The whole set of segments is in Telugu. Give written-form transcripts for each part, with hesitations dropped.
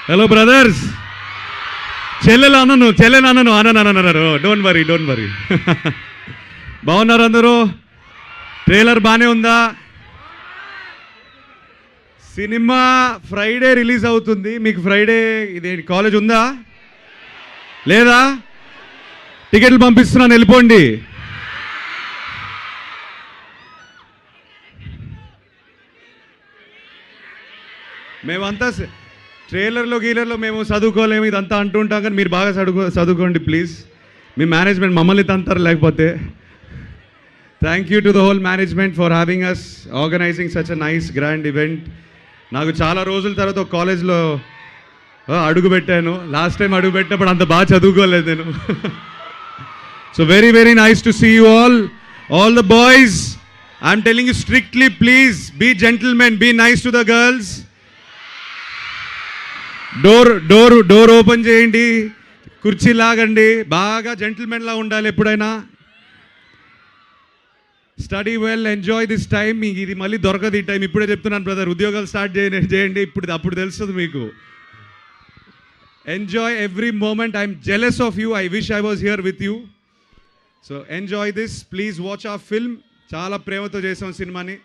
Hello brothers. చెల్లెలు అన్నారు. Don't worry. బాగున్నారు అందరూ? ట్రైలర్ బాగానే ఉందా? సినిమా ఫ్రైడే రిలీజ్ అవుతుంది. మీకు ఫ్రైడే ఇది కాలేజ్ ఉందా లేదా? టికెట్లు పంపిస్తున్నాను, వెళ్ళిపోండి. మేమంతా ట్రైలర్లో గీలర్లో మేము చదువుకోలేము ఇదంతా అంటుంటాం, కానీ మీరు బాగా చదువుకోండి ప్లీజ్. మీ మేనేజ్మెంట్ మమ్మల్ని తంతారు లేకపోతే. Thank you to the whole management for having us, organising such a nice grand event. నాకు చాలా రోజుల తర్వాత ఒక కాలేజ్లో అడుగుపెట్టాను. లాస్ట్ టైం అడుగుపెట్టినప్పుడు అంత బాగా చదువుకోలేదు నేను. So very very nice to see you all the boys. I'm telling you strictly please be gentlemen, be nice to the girls. Door open చేయండి, కుర్చీ లాగండి, బాగా జెంటిల్మెన్లా ఉండాలి ఎప్పుడైనా. Study well, enjoy this time. మీకు ఇది మళ్ళీ దొరకదు ఈ టైం. ఇప్పుడే చెప్తున్నాను బ్రదర్, ఉద్యోగాలు స్టార్ట్ చేయండి అప్పుడు తెలుస్తుంది మీకు. Enjoy every moment. I'm jealous of you. I wish I was here with you. So enjoy this. Please watch ఆ ఫిల్మ్. చాలా ప్రేమతో చేసాం సినిమాని.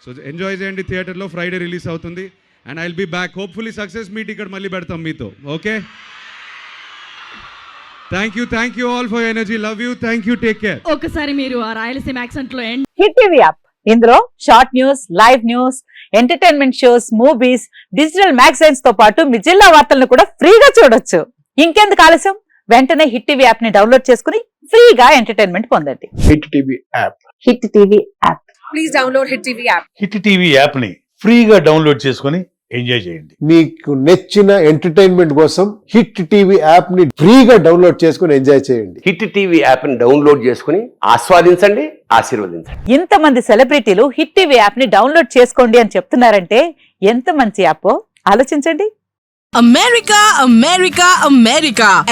సో ఎంజాయ్ చేయండి. థియేటర్లో ఫ్రైడే రిలీజ్ అవుతుంది. And I will be back. Hopefully success meet ఇక్కడ మళ్ళీ పెడతాం మీతో. Okay, thank you all for energy. Love you. Thank you. Take care. ఒకసారి మీరు ఆ రాయలసీమ యాక్సెంట్ లో హిట్ టీవీ యాప్, ఇందులో short news, live news, entertainment shows, movies, digital magazines తో పాటు మీ జిల్లా వార్తలను కూడా ఫ్రీగా చూడొచ్చు. ఇంకెందుకు ఆలస్యం, వెంటనే హిట్ టీవీ యాప్ ని డౌన్లోడ్ చేసుకుని ఫ్రీగా ఎంటర్టైన్మెంట్ పొందండి. Hit TV app. Hit TV app. Please download hit TV app. Hit TV app ని ఫ్రీగా డౌన్లోడ్ చేసుకుని ఎంజాయ్ చేయండి. మీకు నచ్చిన ఎంటర్టైన్మెంట్ కోసం హిట్ టీవీ యాప్ ని ఫ్రీగా డౌన్లోడ్ చేసుకుని ఎంజాయ్ చేయండి. హిట్ టీవీ యాప్ ని డౌన్లోడ్ చేసుకుని ఆస్వాదించండి, ఆశీర్వదించండి. ఇంతమంది సెలబ్రిటీలు హిట్ టీవీ యాప్ ని డౌన్లోడ్ చేసుకోండి అని చెప్తున్నారంటే ఎంత మంచి యాప్ ఆలోచించండి.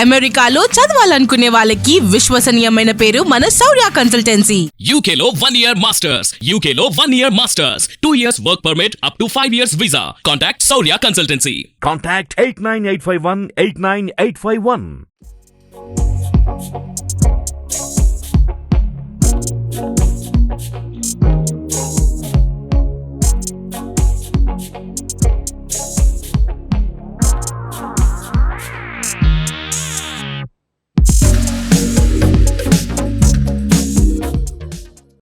అమెరికాలో చదవాలనుకునే వాళ్ళకి విశ్వసనీయమైన పేరు మన శౌర్య కన్సల్టెన్సీ. UK లో 1 year masters, UK లో 1 year masters, 2 years work permit up to 5 years visa. Contact Saurya Consultancy. Contact 89851 89851.